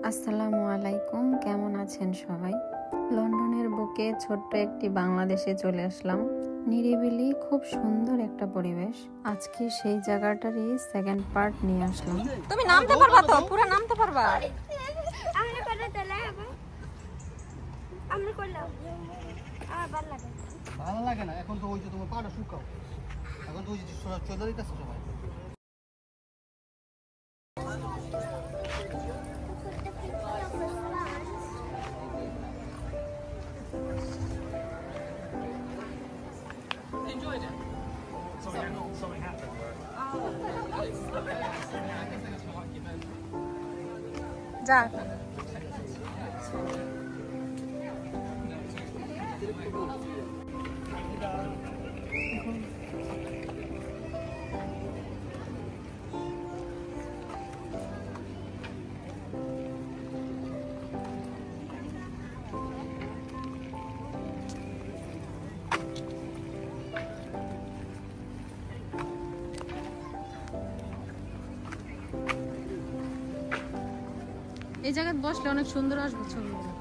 আসসালামু আলাইকুম, কেমন আছেন সবাই? লন্ডনের বুকে ছোট্ট একটি বাংলাদেশে চলে আসলাম। নিরিবিলি, খুব সুন্দর একটা পরিবেশ। আজকে সেই জায়গাটারই সেকেন্ড পার্ট নিয়ে আসলাম। তুমি নামতে পারবা তো? পুরো নামতে পারবা? আমরা করে দিলে হবে। আমরা করলাম। ভালো লাগে না এখন তো ওই যে তোমার পাটা শুকাও। এখন তো ওই যে চলে দিতেছে সবাই। যা এই জায়গায় বসলে অনেক সুন্দর আসবে ছবিগুলো।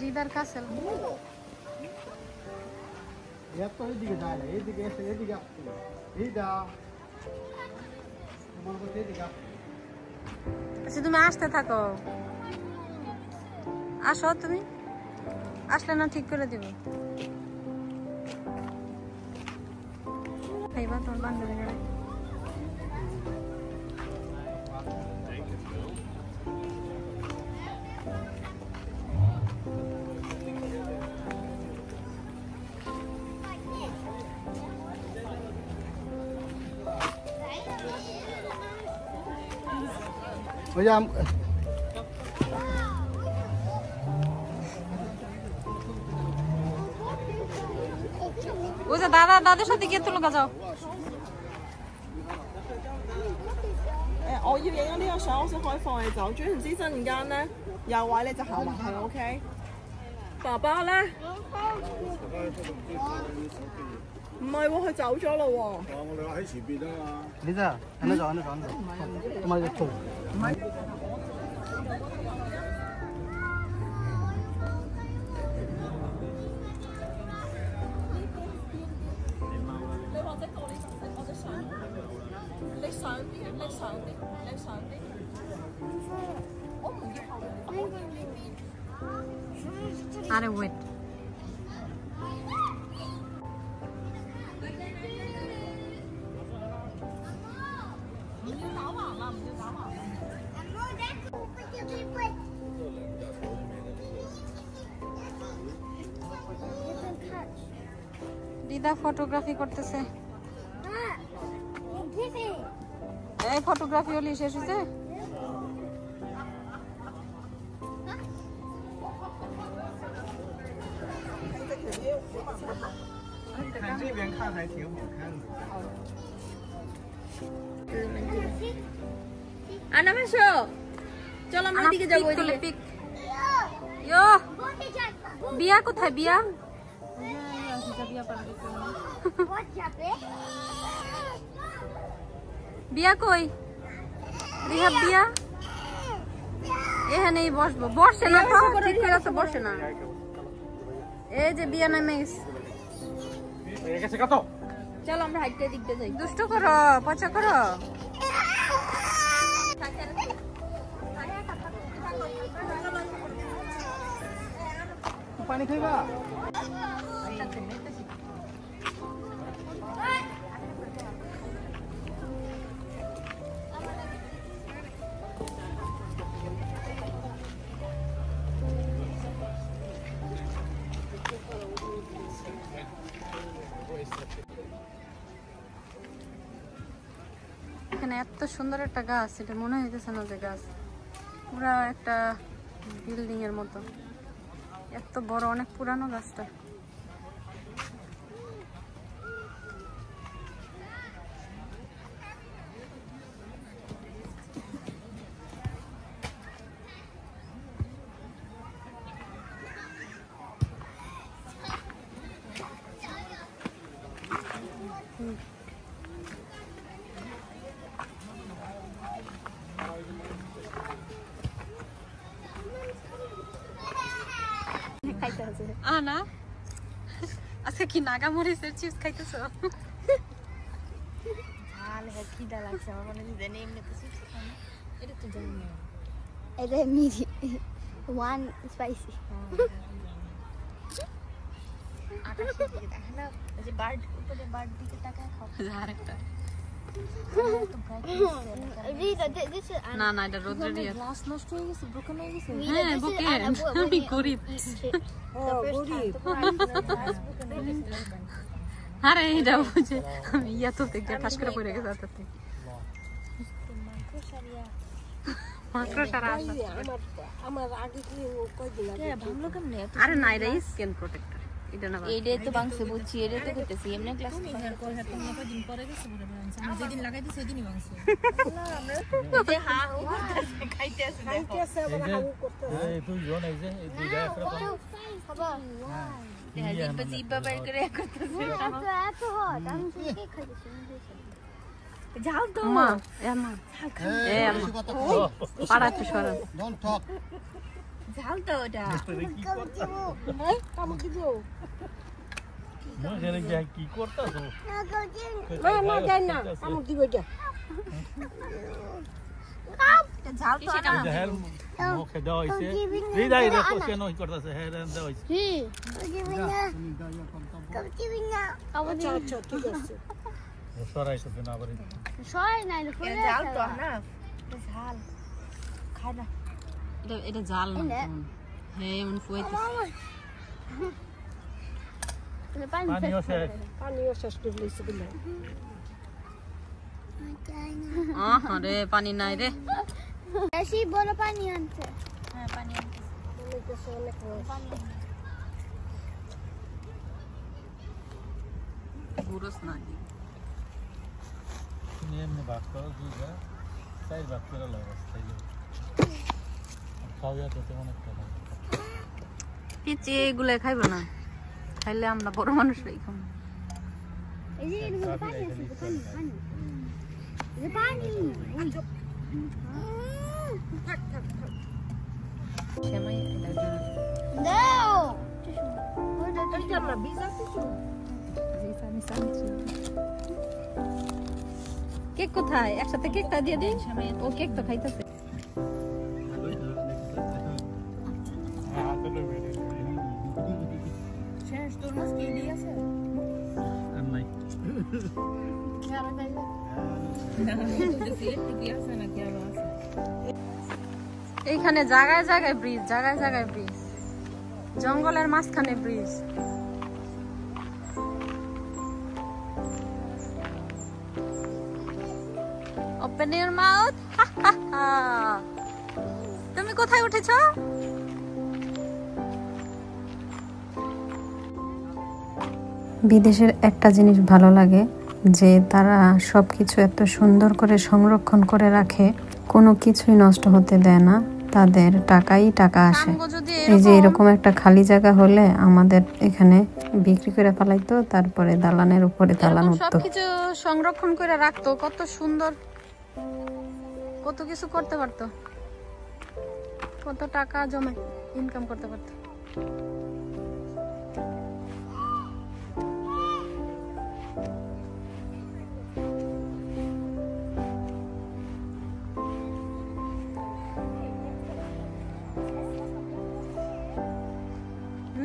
রিদার কাসেল এত এইদিকে যায় না, এইদিকে এসে এদিকে আসতে এইটা তোমার মধ্যে এদিকে আসতে। আচ্ছা তুমি আসতে থাকো, আসো তুমি আসলে না ঠিক করে দিব। খাইবা তোমার বান্ধবীরা? ওই যে ওই যে দাদা দাদুর সাথে গিয়ে তুলো যাও। 我要影咗呢個相，我想可以放你走。轉完之陣間咧，有位你就行埋去 ，OK？ 爸爸咧，唔係喎，佢走咗咯喎。我哋喺前邊啊嘛。你這還能找，還能找，他媽的走。你或者過呢度，我哋上，你上啲，你上啲，你上啲。我唔要後面，我要呢邊。 আরে ওয়েট, রিদা ফটোগ্রাফি করতেছে। এই ফটোগ্রাফি হলি শেষ হয়েছে?看这边看还挺好看的。 আনাম এসো, চলো আমরা ওইদিকে যাবো। ওইদিকে পিক। ইয়ো বিয়া কোথায়? বিয়া বিয়া কই? রিহাব বিয়া এখানেই বসবো। বসে না তো, ঠিক করে তো বসে না। এই যে বিয়া নামে চলো আমরা হাইটে দিকতে যাই। দুষ্ট করো, পচা করো। पानी खाइबा? এখানে এত সুন্দর একটা গাছ, এটা মনে হইতেছে না যে গাছ, পুরা একটা বিল্ডিং এর মতো। এত বড়, অনেক পুরানো গাছটা। আনা আচ্ছা কি নাগা মরিচের চিপস খাইতেছো? খিদা লাগছে আমার মনে হয় জানি এমনি তো চিপস খাই না এটা তো জানি না এটা মিডি 1 স্পাইসি আকাশের দিকে দেখে না ওই যে বার্ড উপরে বার্ড দিকে তাকায় খাও আরেকটা তো ব্রাইট না না এটা রোদ্রেরই আছে। গ্লাস নষ্ট হয়ে গেছে ব্রোকেন হয়ে গেছে হ্যাঁ বুকে আমি গরিব। আরে এটা বুঝে আমি ইয়াতো থেকে ঠাস করে পড়ে গেছে তাতে মাকড়সারা আসে আমার আগে কি কই দিলা কে ভাঙলো কেমনে আরে না এটা স্কিন প্রোটেক্টর এটা না এইটাই তো ভাঙছে বুঝছি এটাই তো করতেছি এমনি গ্লাস কয়দিন পরে গেছে বলে বলছে আমি যেদিন লাগাইতে সেদিনই ভাঙছে যে হা ও করতেছে খাইতে আছে দেখো এই তুই জন এই যে এই দুইটা একরকম জিব্বা জিব্বা বের করে করতেছে এত হট আমি শুকে খাইছি ঝাল তো মা এমা এ আম্মা পাড়াতে সরা ডোন্ট টক ঝাল তো ওটা কামড় দিব মনে যায় কি করতাছ না দেন না কামড় দিব এটা ঝাল তো না হের মুখে দেওয়া হইছে এই দাই রে কেন করতাছে হের দেওয়া হইছে কি কবজিবিনা আচ্ছা আচ্ছা ঠিক আছে সরাইছে না আবার সয় নাই ঝাল তো না ঝাল খাই না এটা জাল না হে মন ফুইতে পানিও শেষ পানিও শেষ করে লইছে বলে আরে পানি নাই রে বেশি বড় পানি আনছে হ্যাঁ পানি গুরস না তুমি এমনি ভাগ করো দুইটা চার ভাগ করে লাগাস তাইলে খাওয়া তো তেমন একটা না পিচি এগুলো খাইবো না খাইলে আমরা বড় মানুষরাই খাবো এই যে এরকম পানি আছে পানি পানি এই পানি সেমাই দাও এটা না ভিজা কিছু কেক কোথায় একসাথে কেকটা দিয়ে দিন ও কেক তো খাইতেছে শেষ তোর মাছ কি দিয়ে আছে আর নাই এইখানে জায়গায় জায়গায় ব্রিজ জায়গায় জায়গায় ব্রিজ জঙ্গলের মাঝখানে ব্রিজ ওপেন ইওর মাউথ তুমি কোথায় উঠেছো বিদেশের একটা জিনিস ভালো লাগে যে তারা সবকিছু এত সুন্দর করে সংরক্ষণ করে রাখে, কোনো কিছুই নষ্ট হতে দেয় না, তাদের টাকাই টাকা আসে। এই যে এরকম একটা খালি জায়গা হলে আমাদের এখানে বিক্রি করে ফেলাইতো, তারপরে দালানের উপরে দালান উঠতো। সবকিছু সংরক্ষণ করে রাখতো, কত সুন্দর, কত কিছু করতে পারতো, কত টাকা জমে ইনকাম করতে পারতো।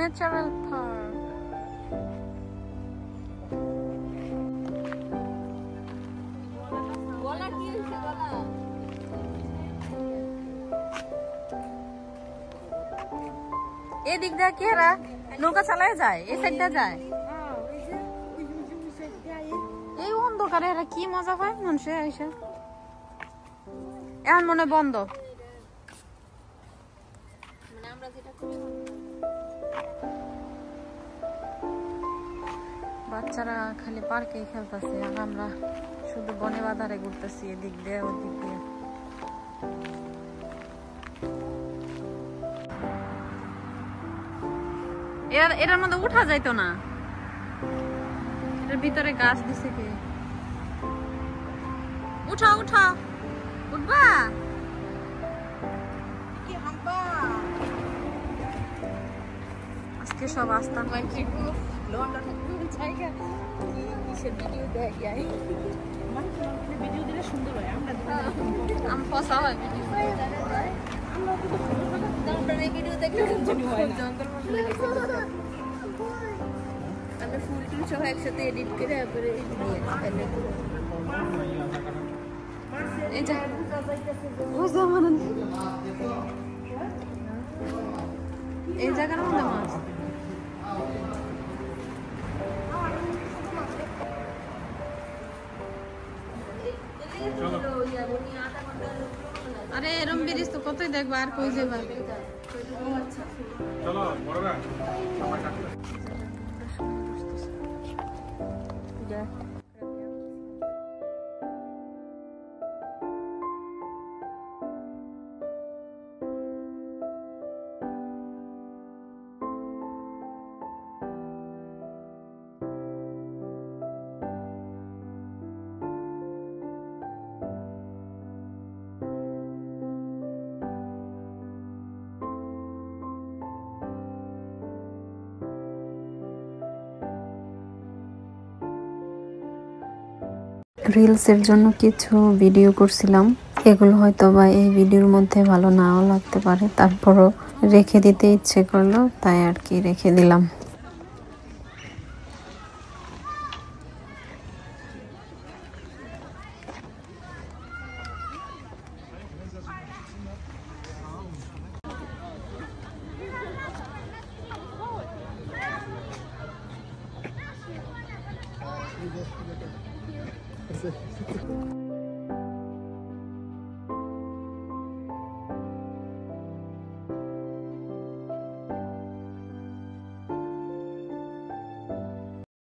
Natural park. এদিক দিয়ে কি এরা নৌকা চালায় যায়, এই সাইডটা যায়। এই অন্ধকারে এরা কি মজা পায় মানুষে আইসা। এখন মনে বন্ধ। বাচ্চারা খালি পার্কে খেলতেছে, আর আমরা শুধু বনে বাজারে ঘুরতেছি, এদিক দিয়ে ওদিক দিয়ে। এটার মধ্যে উঠা যাইতো না, এটার ভিতরে গাছ দিছে কে। উঠা উঠা, উঠবা? আজকে কি সব আস্থা। ভিডিও দিলে সুন্দর হয়। আমি ফসা হয় ভিডিও। ভিডিও দেখলে জঙ্গল আমরা ফুল টুল সব একসাথে এডিট করে তারপরে এই যে এই জায়গার মধ্যে মাছ। আরে এরম ব্রিজ তো কতই দেখবো, আর কই যাবা। চলো বড়রা রিলসের জন্য কিছু ভিডিও করছিলাম, এগুলো হয়তো বা এই ভিডিওর মধ্যে ভালো নাও লাগতে পারে, তারপরও রেখে দিতে ইচ্ছে করলো তাই আর কি রেখে দিলাম। Gracias.